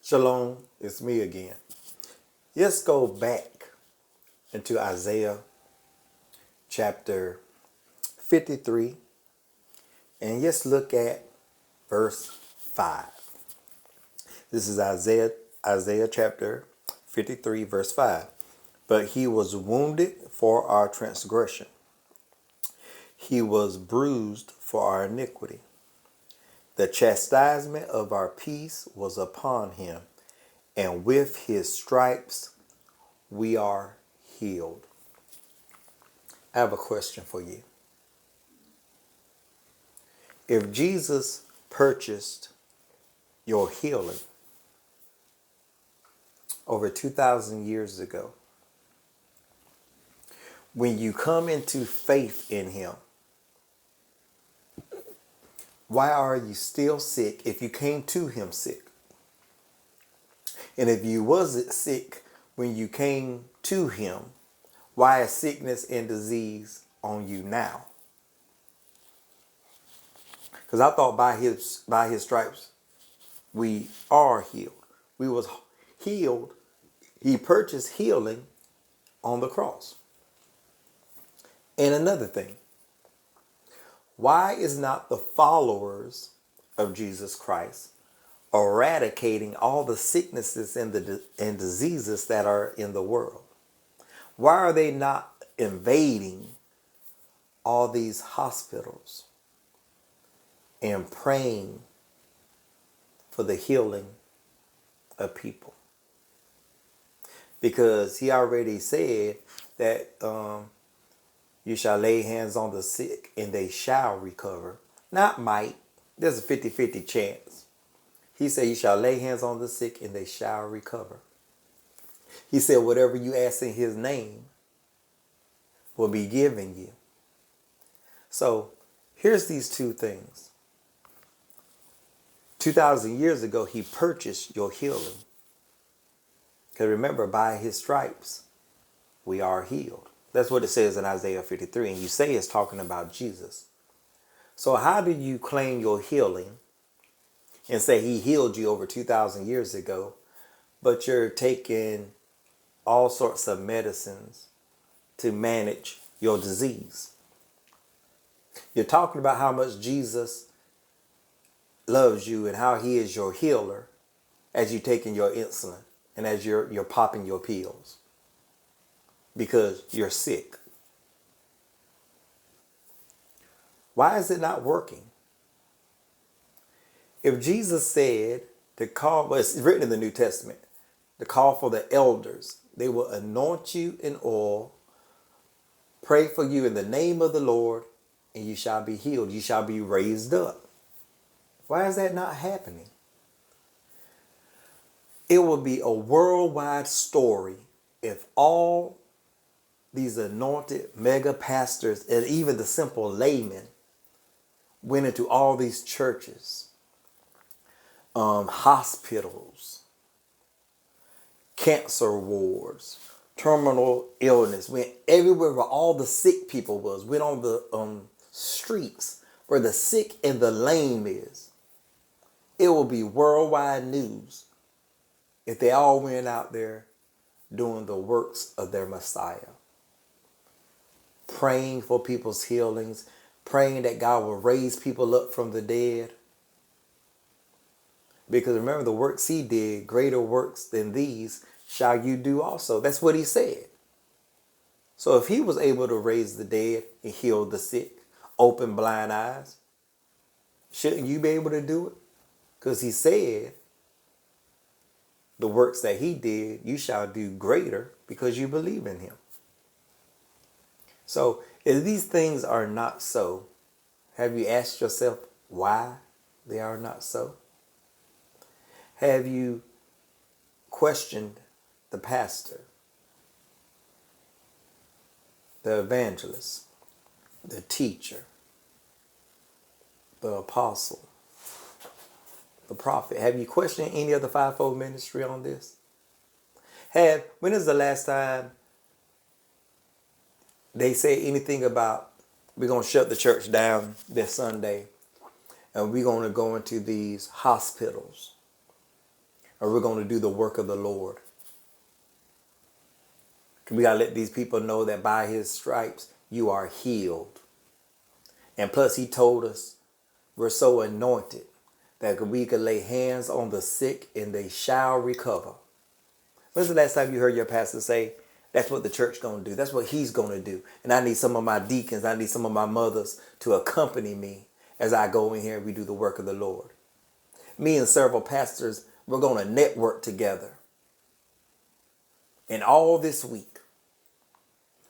Shalom, it's me again. Let's go back into Isaiah chapter 53 and let's look at verse 5. This is Isaiah chapter 53, verse 5. But he was wounded for our transgression, he was bruised for our iniquity. The chastisement of our peace was upon him, and with his stripes we are healed. I have a question for you. If Jesus purchased your healing over 2,000 years ago, when you come into faith in him, why are you still sick if you came to him sick? And if you wasn't sick when you came to him, why is sickness and disease on you now? Because I thought by his stripes we are healed. We was healed. He purchased healing on the cross. And another thing, why is not the followers of Jesus Christ eradicating all the sicknesses and diseases that are in the world? Why are they not invading all these hospitals and praying for the healing of people? Because he already said that you shall lay hands on the sick and they shall recover. Not might. There's a 50-50 chance. He said you shall lay hands on the sick and they shall recover. He said whatever you ask in his name will be given you. So here's these two things. 2,000 years ago, he purchased your healing. Because remember, by his stripes, we are healed. That's what it says in Isaiah 53. And you say it's talking about Jesus. So how do you claim your healing and say he healed you over 2,000 years ago, but you're taking all sorts of medicines to manage your disease? You're talking about how much Jesus loves you and how he is your healer as you're taking your insulin and as you're popping your pills because you're sick. Why is it not working? If Jesus said to call, well, it's written in the New Testament, to call for the elders, they will anoint you in oil, pray for you in the name of the Lord, and you shall be healed. You shall be raised up. Why is that not happening? It would be a worldwide story if all these anointed mega pastors and even the simple laymen went into all these churches, hospitals, cancer wards, terminal illness, went everywhere where all the sick people was, went on the streets where the sick and the lame is. It will be worldwide news if they all went out there doing the works of their Messiah, praying for people's healings, praying that God will raise people up from the dead. Because remember, the works he did, greater works than these shall you do also. That's what he said. So if he was able to raise the dead and heal the sick, open blind eyes, shouldn't you be able to do it? Because he said, the works that he did, you shall do greater because you believe in him. So if these things are not so, have you asked yourself why they are not so? Have you questioned the pastor, the evangelist, the teacher, the apostle, the prophet? Have you questioned any of the fivefold ministry on this? When is the last time they say anything about we're going to shut the church down this Sunday and we're going to go into these hospitals or we're going to do the work of the Lord. We got to let these people know that by his stripes, you are healed. And plus, he told us we're so anointed that we could lay hands on the sick and they shall recover. When's the last time you heard your pastor say, that's what the church going to do? That's what he's going to do. And I need some of my deacons, I need some of my mothers to accompany me as I go in here and we do the work of the Lord. Me and several pastors, we're going to network together. And all this week,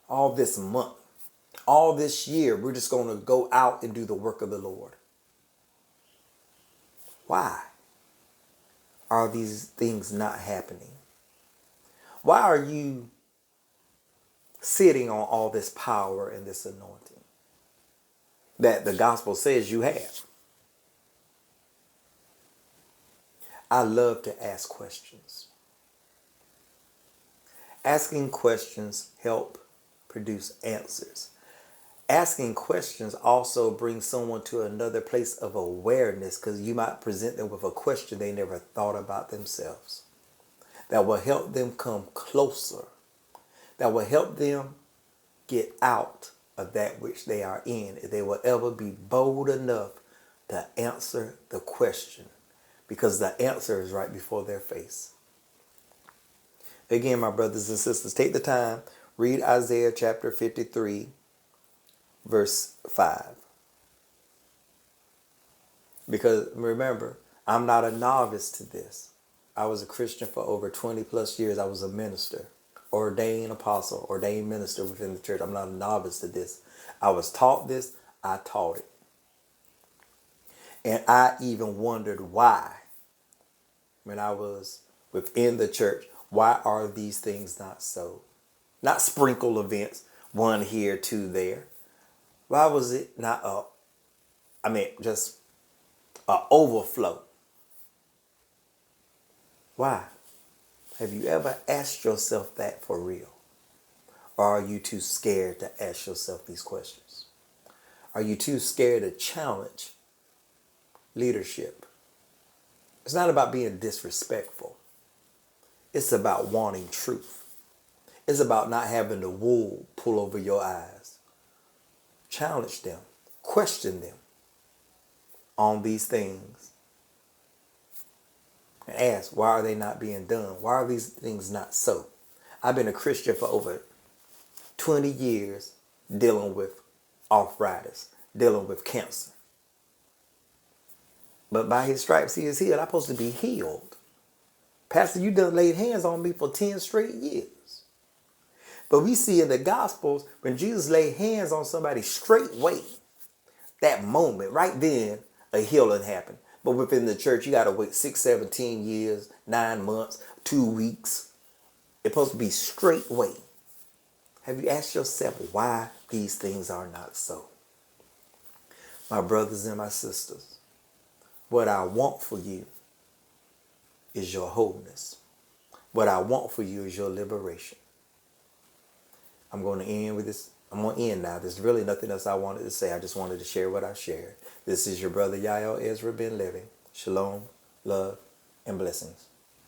all this month, all this year, we're just going to go out and do the work of the Lord. Why are these things not happening? Why are you sitting on all this power and this anointing that the gospel says you have? I love to ask questions. Asking questions help produce answers. Asking questions also brings someone to another place of awareness, because you might present them with a question they never thought about themselves. That will help them come closer. That will help them get out of that which they are in. If they will ever be bold enough to answer the question, because the answer is right before their face. Again, my brothers and sisters, take the time, read Isaiah chapter 53, verse 5. Because remember, I'm not a novice to this. I was a Christian for over 20 plus years. I was a minister, ordained apostle, ordained minister within the church. I'm not a novice to this. I was taught this. I taught it. And I even wondered why, when I was within the church, why are these things not so? Not sprinkle events, one here, two there. Why was it not just an overflow? Why? Have you ever asked yourself that for real? Or are you too scared to ask yourself these questions? Are you too scared to challenge leadership? It's not about being disrespectful. It's about wanting truth. It's about not having the wool pull over your eyes. Challenge them. Question them on these things. And ask, why are they not being done? Why are these things not so? I've been a Christian for over 20 years dealing with arthritis, dealing with cancer. But by his stripes he is healed. I'm supposed to be healed. Pastor, you done laid hands on me for 10 straight years. But we see in the Gospels, when Jesus laid hands on somebody straightway, that moment, right then, a healing happened. But within the church, you got to wait 6, 17 years, 9 months, 2 weeks. It's supposed to be straightway. Have you asked yourself why these things are not so? My brothers and my sisters, what I want for you is your wholeness. What I want for you is your liberation. I'm going to end with this. I'm going to end now. There's really nothing else I wanted to say. I just wanted to share what I shared. This is your brother Yael Ezra Ben Living. Shalom, love, and blessings.